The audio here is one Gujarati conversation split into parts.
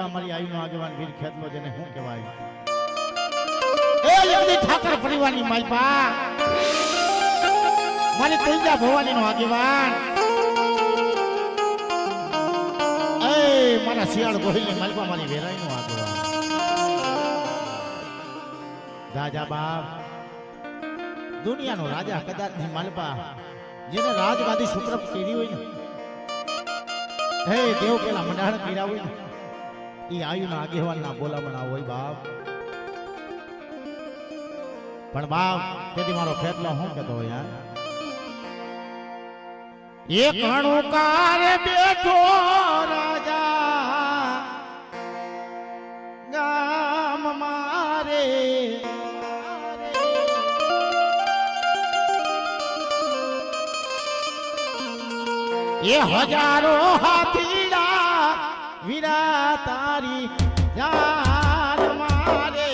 માલપા મારી આવીનો આગેવાન વીર ખેતલો જેને શું કહેવાય એ યદી ઠાકર પરિવારની માલપા મારી તુલજા ભવાનીનો આગેવાન એ મારા શિયાળ ગોહિલની માલપા મારી વેરાઈનો આગેવાન રાજા બાપ દુનિયાનો રાજા કદાચ ની માલપા જેને રાજગાદી સુપ્રભ કરી હોય ને હે દેવ પેલા મંડાણ કર્યા હોય ને એ આયુના આગેવાનના બોલાવણા હોય બાપ પણ બાપ તેથી મારો ફેસલો શું કહેતો હોય યાર એક અણુકારે બેઠો રાજા ગામ મારે ये हजारों हाथीड़ा वीरा तारी जान मारे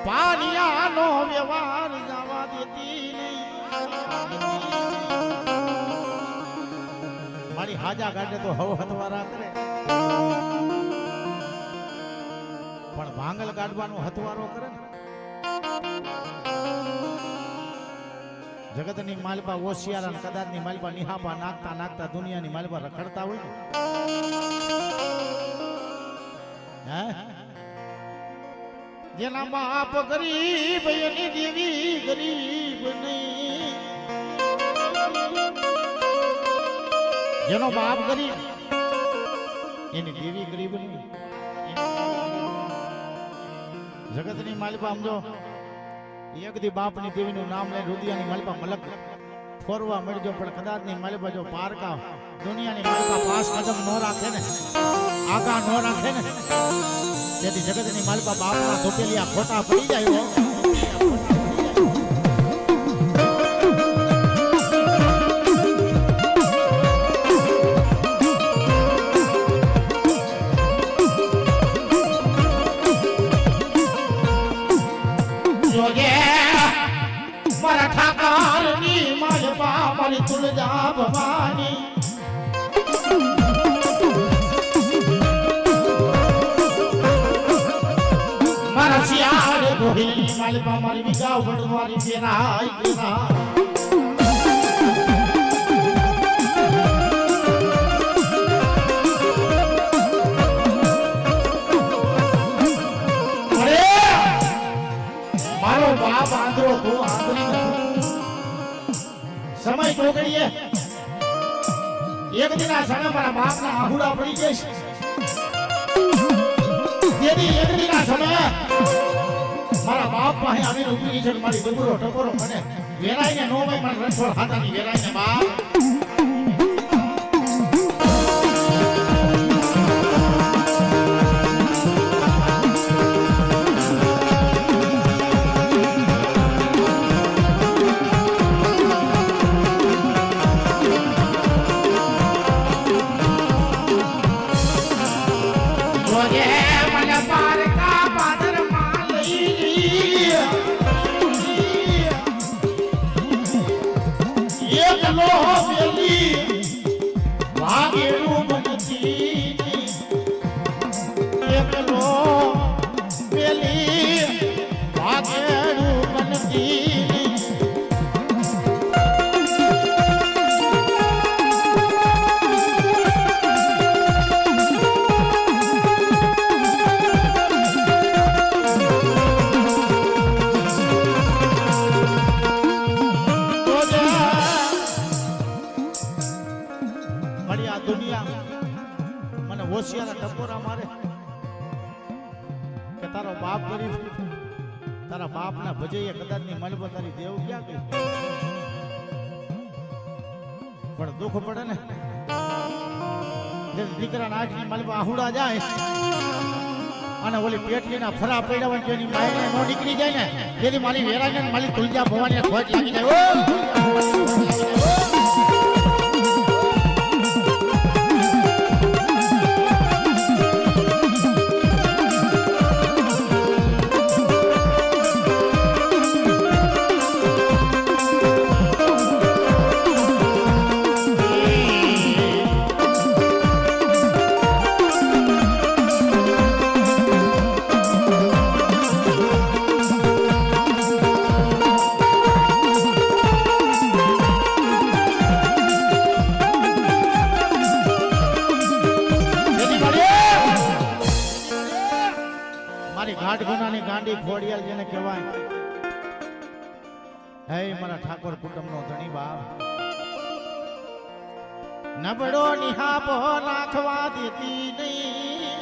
પાનિયાનો વ્યવહાર જવા દેતી મારી હાજા ગાડે તો હવ હતવારા કરે પણ ભાંગલ કાઢવાનો હતવારો કરે ને જગતની માલપા ઓશિયારા કદાચની માલપા નિહાપા નાખતા નાખતા દુનિયાની માલપા રખડતા હોય ને હે જેના બાપ ગરીબ એની દેવી ગરીબ નહીં જેનો બાપ ગરીબ એની દેવી ગરીબ નહીં જગતની માલિપા સમજો એક દી બાપની દેવીનું નામ લઈને રુદિયાની માલિપા મલક ફોરવા મળજો પણ કદાચની માલિપા જો પારકા દુનિયાની માલિપા પાસ કદમ ન રાખે ને આગા ન રાખે ને તેથી જગતની માલિકા બાપના ધોપેલિયા ખોટા પડી જાય મારા ઠાકરની માલિકા મારી તુલજા ભવાની માલિકા મારી વિગાવ વડવારી ફેરાય ફેરા મારો બાપ આંધળો તો આંધળી નથી સમય ચોકડીએ એક દિન આ સમય મારા બાપના આહુડા પડી જશે તેદી એક દિન આ સમય મારા બાપ પાસે આવીને ઉતરી છે મારી ડબરો ટકોરો મને વેરાઈને નો ભાઈ મને રણછોડ હાથાની વેરાઈને બાપ તારા બાપ ના ભજૈયા કદાચ ની મલબો તારી દેવ ક્યાં ગઈ પણ દુઃખ પડે ને દીકરા આંખ ની મલબા આહુડા જાય અને ઓલી પેટલી ના ફરા પડ્યા હોય જેની માયને નો નીકળી જાય ને તેથી મારી વેરાને મારી તુલજા ભવાની ખોટ લાગી જાય ખોડિયાલ જેને કહેવાય હે મારા ઠાકોર કુટુંબનો ધણી બાપ નબળો નિહાપો નાખવા દેતી નહીં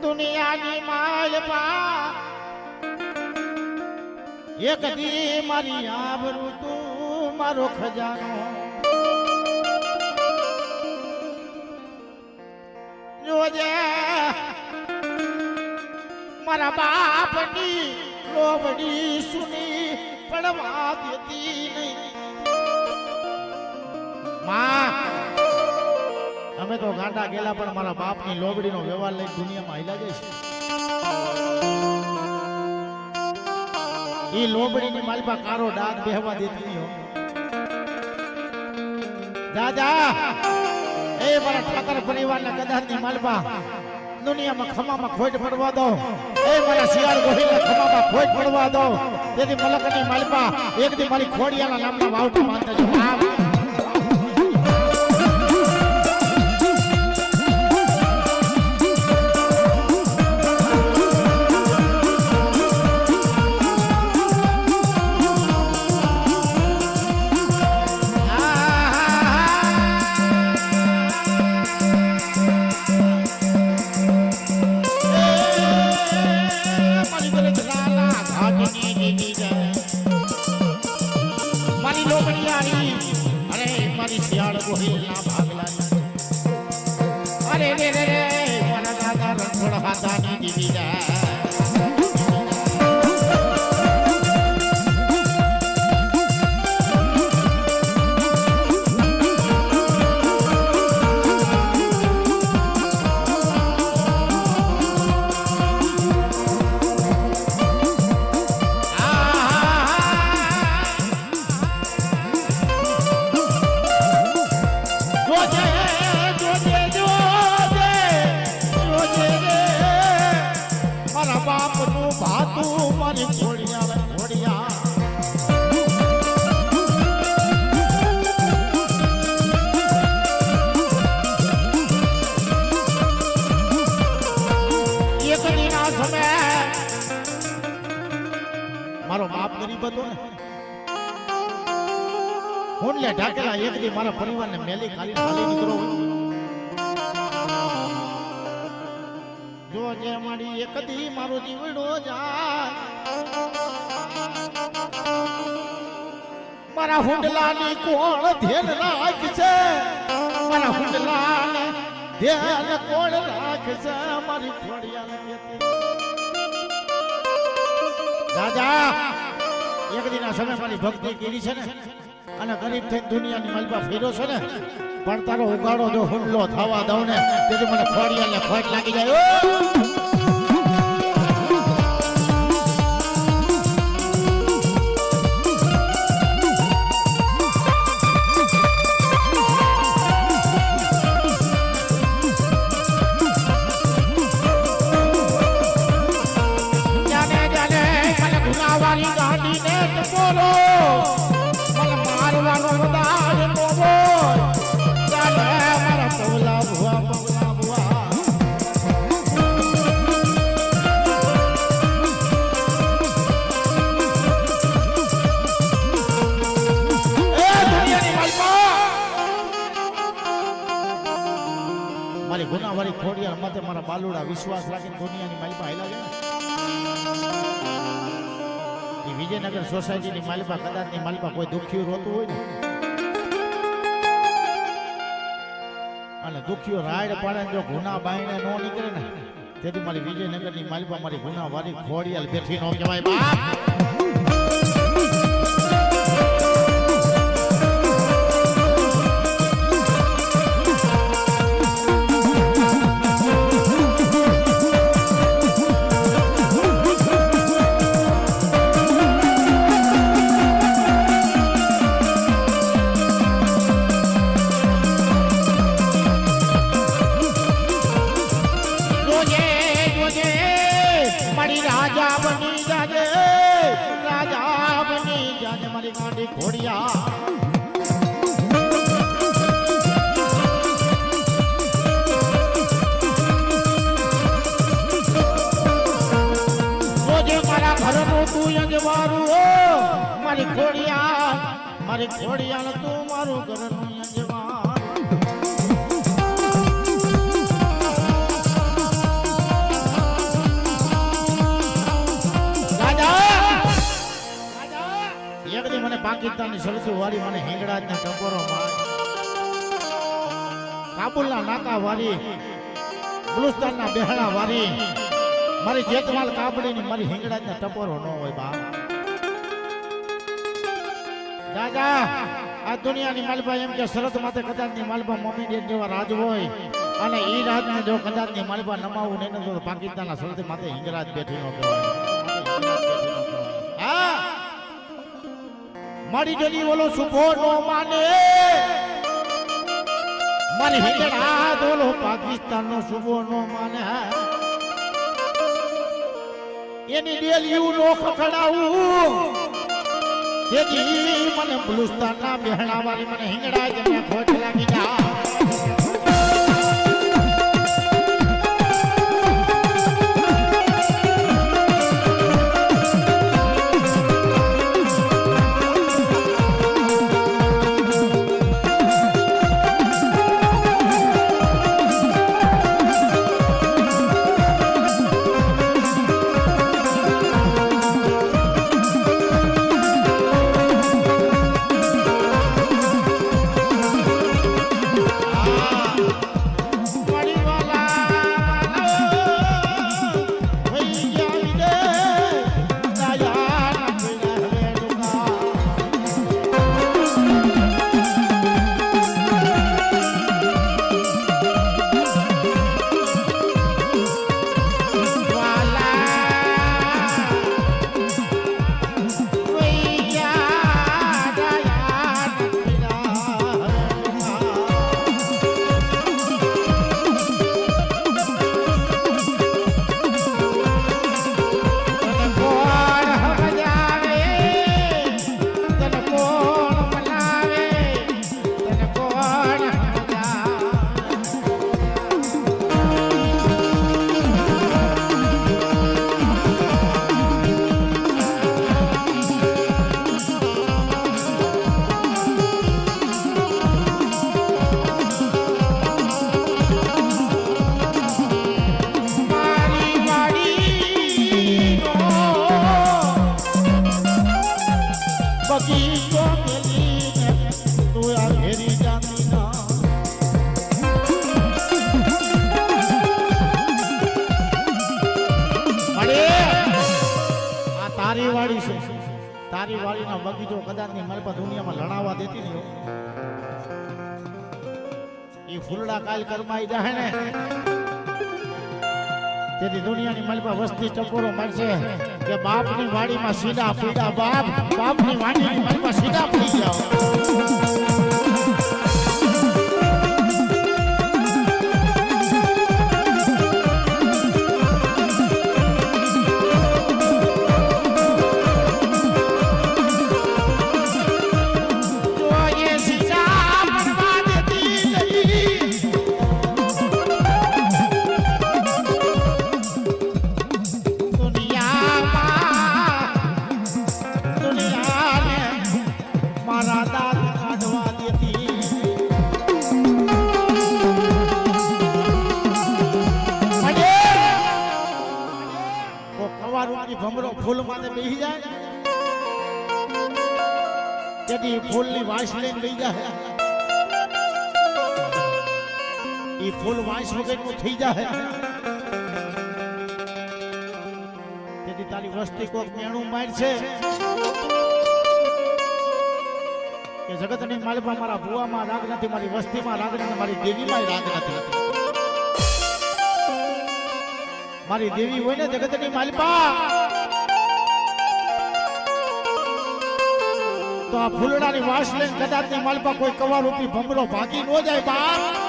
દુનિયાની માલપા એક દી મારી આબરૂ તું મારો ખજાનો જોજે મારા બાપની લોબડી સુની પડવા દેતી નહીં માં અમે તો ગાંડા ગેલા પણ મારા બાપની લોબડીનો વ્યવહાર લઈ દુનિયામાં હાલ્યા જઈશ ઈ લોબડીની માલપા કારો ડાઘ બેહવા દેતી નહીં દાદા એ મારા ઠાકર પરિવારના કદાચની માલપા દુનિયામાં ખમામાં ખોટ પડવા દો એ મારા શિયાળ ગોહિલના ખમામાં ખોટ પડવા દો તેથી મલકની માલપા એક દી મારી ખોડિયાના નામના વાવટા બાંધજો જોજે ગરીબ હતો ને હું લે ઢાકેલા એક દી મારા પરિવારને મેલી ખાલી ખાલી નીકળો જો જે મારી એક દી મારો જીવડો જાય મારા હુંડલાની કોણ ધ્યાન રાખશે મારા હુંડલાને ધ્યાન કોણ રાખશે મારી ખોડિયાને કેતી રાજા એક દિના સમય મારી ભક્તિ કરી છે ને અને ગરીબ થઈ દુનિયાની મલબા ફેર્યો છે ને પણ તારો ઉગાડો જો હુંડલો થવા દઉં ને તેથી મને ખોડિયાને ખોટ લાગી જાય મારી ગુનાવાળી ખોડિયાર મતે મારા બાલુડા વિશ્વાસ રાખીને દુનિયાની માલિપા હેલા ગયા એ વિજયનગર સોસાયટીની માલિપા કદાચની માલિપા કોઈ દુખ્યું રોતું હોય ને અને દુખ્યો રાડ પાડે જો ગુના બાઈને નો નીકળે ને તેથી મારી વિજયનગરની માલિપા મારી ગુનાવાળી ખોડિયાર બેઠી નો કહેવાય બાપ ખોડિયા મારા ઘરનું તું યજવારું મારી ખોડિયા તું મારું ઘરનું યજવાન મને પાકિસ્તાનની સળસી વાળી મને હિંગળાજના ટપોરો માર કાબુલના નાકા વાળી બલુસ્તાનના બેહડા વાળી મારી જેતમાલ કાબડીની મારી હિંગળાજના ટપોરો ન હોય બા દાદા આ દુનિયાની માલપા એમ કે શરત માથે કદાચની માલપા મોમેડિયન જેવા રાજ હોય અને ઈ રાજને જો કદાચની માલપા નમાવું નહીં તો પાકિસ્તાનના શરત માથે હિંગળાજ બેઠી નો કહેવાય હા મારી જલી ઓલો સુભો નો માને મારી હિંગળા ઓલો પાકિસ્તાન નો સુભો નો માને એની ડેલિયું નો ખખડાવું તેથી મને બલુસ્તાન ના બેહણા વાળી મને હિંગળા જેને ખોટ લાગી જા તારી વાડીના બગીચો કદાચ ની મારી પાસે દુનિયામાં લણાવવા દેતી નહીં એ ફૂલડા કાલ કરમાઈ જાય ને તેથી દુનિયાની મારી પાસે વસ્તી ટકોરો મળશે કે બાપની વાડીમાં સીધા પીડા બાપની વાડીની મારી પાસે સીધા પડી જાઓ ભમરો ફૂલ માથે બેસી જાય તેથી ફૂલની વાસ લઈને લઈ જાય એ ફૂલ વાસ વગરનું થઈ જાય તેથી તારી વસ્તી કોક મેણું મારશે કે જગતની માલિપા મારા ભુવામાં રાગ નથી મારી વસ્તીમાં રાગ નથી મારી દેવીમાં રાગ નથી મારી દેવી હોય ને જગતની માલિપા તો આ ફૂલડાની વાસ લઈને કદાચ ની માલપા કોઈ કવા રૂપી ભમરો ભાગી ન જાય બાપ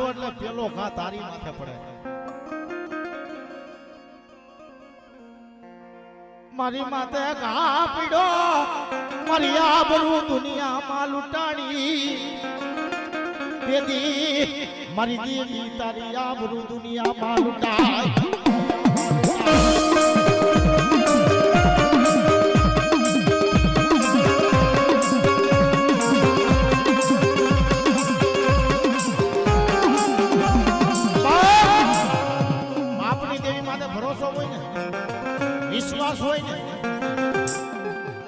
એટલે પેલો ઘા તારી માથે પડે મારી માથે ઘા પીડ્યો મારી આબરૂ દુનિયામાં લૂંટાણી બેદી મારી દેવી તારી આબરૂ દુનિયામાં લૂંટાય વિશ્વાસ હોય ને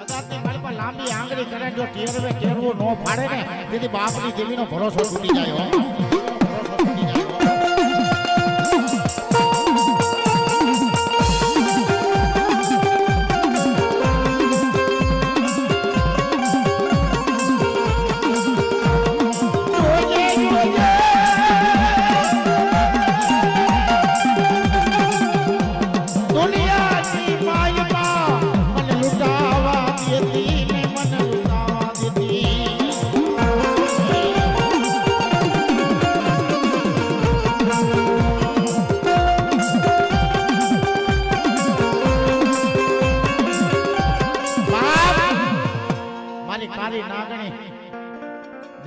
કદાચ મારી પાસે લાંબી આંગળી કરે જો ટેરવે ટેરવો નો ફાડે ને તેથી બાપની દેવીનો ભરોસો તૂટી જાય હો ભરોસો તૂટી જાય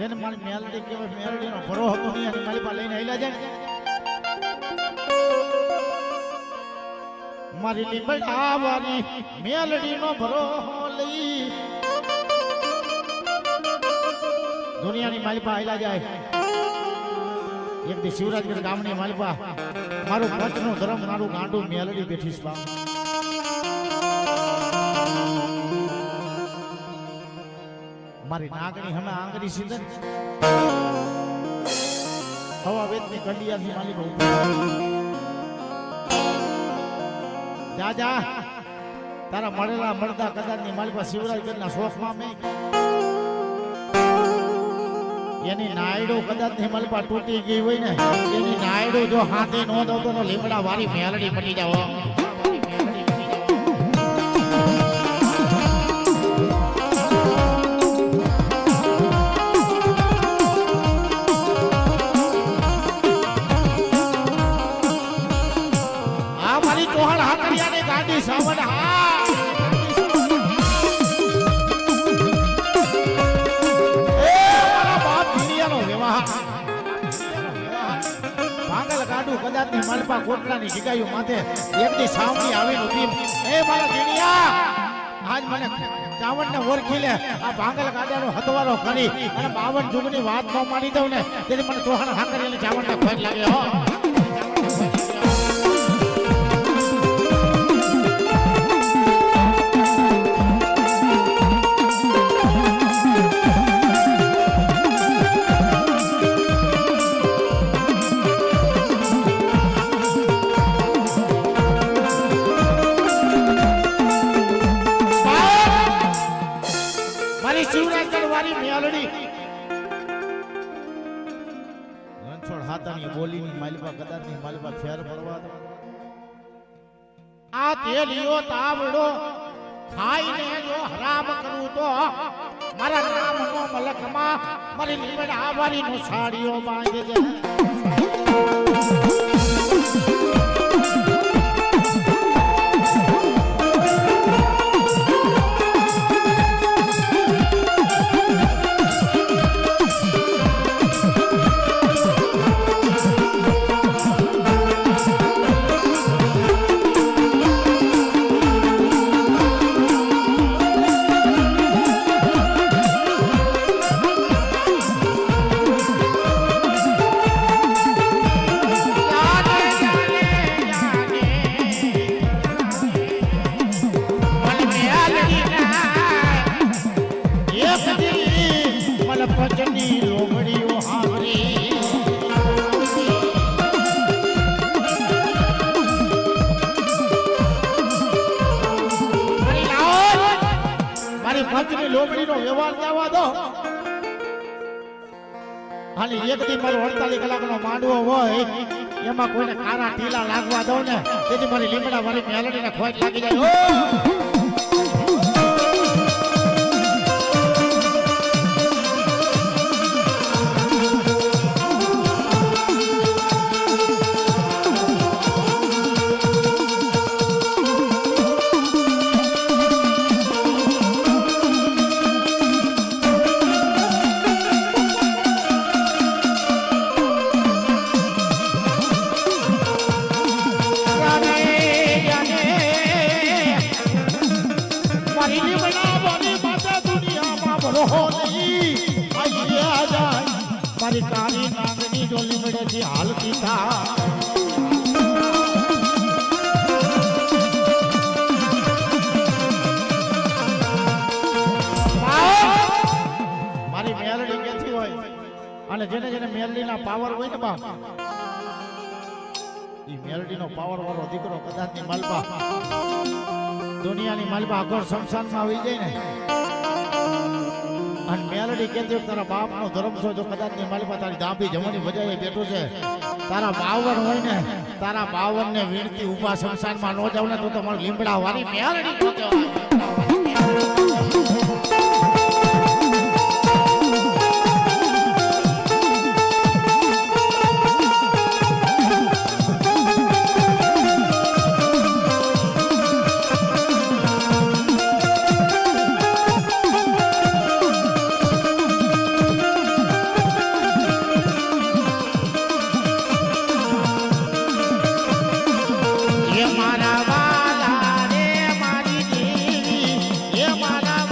જેને મારી મેલડી કહેવાય મેલડીનો ભરો હતો નહીં અને મારી પાસે લઈને આયલા જાય મારી લીમડા વાળી મેલડીનો ભરો લઈ દુનિયાની મારી પાસે આયલા જાય એક દી શિવરાજગઢ ગામની મારી પાસે મારું પંચનું ધર્મ મારું ગાંડું મેલડી બેઠીશ બા મારી નાગણી હમે આંગળી સીધન હવા વેદની કંડિયાથી માલિક જા જા તારા મળેલા મળતા કદાચની માલિકા શિવરાજગઢના શોખમાં મેં એની નાયડો કદાચની માલિકા તૂટી ગઈ હોય ને એની નાયડો જો હાથે નો દો તો લીમડા વાળી મેલડી પડી જાવ સાવડ હા ભાંગલ ગાડું કદાચ ની માલપા કોટલાની જગ્યાઓ માથે એકદી સાવણી આવીને ઊભી એ મારા જીણિયા આજ મને ચાવણને ઓળખી લે આ ભાંગલ ગાડાનો હતવારો કરી અને 52 જુગની વાત ન માની દઉં ને તેથી મને ચોહાણ હાકરીને ચાવણને ખોટ લાગે હો બોલીની માલપા કદાચની માલપા ફેર પડવા દો આ તેલિયો તાવડો ખાઈને જો હરામ કરું તો મારા નામનો મલકમાં મારી લીમડ આવારીનો સાડીઓ બાંધજે લોબડીનો વ્યવહાર જવા દો અને એક દી મારો 48 કલાકનો માંડવો હોય એમાં કોઈને કારા ઢીલા લાગવા દો ને તેથી મારી લીમડા મારી મેલડીને ખોટ લાગી જાય મારી કાળી નાગની ડોલી મળેથી હાલતી થા મારી મેલડી કેથી હોય અને જેને જેને મેલડીના પાવર હોય ને બા ઈ મેલડીનો પાવર વાળો દીકરો કદાચની માલપા દુનિયાની માલપા આગળ સંસારમાં આવી જાય ને અને મેલડી કેતી તારા બાપનો ધર્મ છો જો કદાચની માલપા તારી દાબી જમણી વજાએ બેઠો છે તારા બાવન હોય ને તારા 52 ને વીણતી ઊભા સંસારમાં નો જાવ ને તો તમારું લીમડા વાળી મેલડી પોતે મારા વાલા રે મારી દેવી એ મારા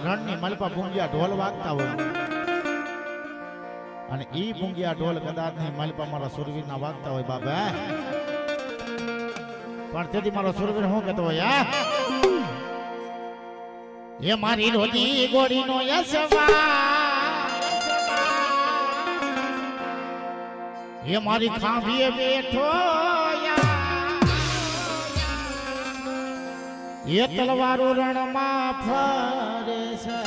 રણની મલપા ભૂંગિયા ઢોલ વાગતા હોય અને ઈ ભૂંગિયા ઢોલ કદાચ ની મલપા મારા સુરવીરના વાગતા હોય બાબા પણ તેથી મારો સુરવીર શું કહેતો હોય એ મારી રોજી ગોરીનો યસવા એ મારી ખાંભીએ બેઠો એ તલવારો રણમાં ફરે છે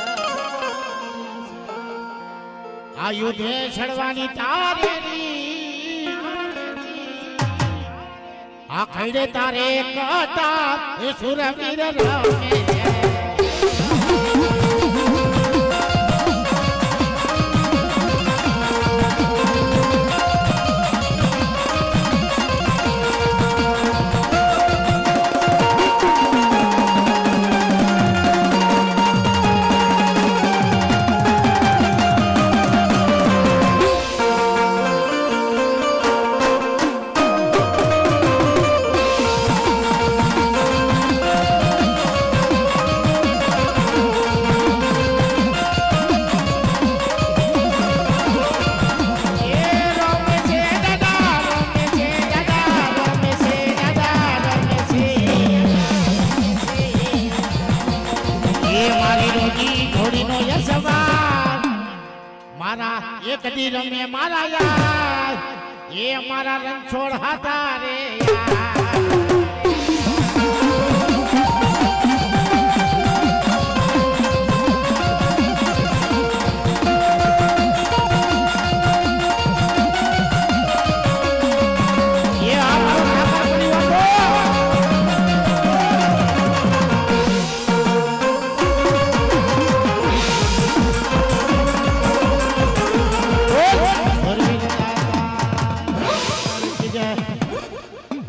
આ યુદ્ધે છડવાની તારેરી આ ખૈડે તારે કટા એ સુરવીર રમે એક દી રમે મારા યાર એ મારા રણછોડ હતા રે યાર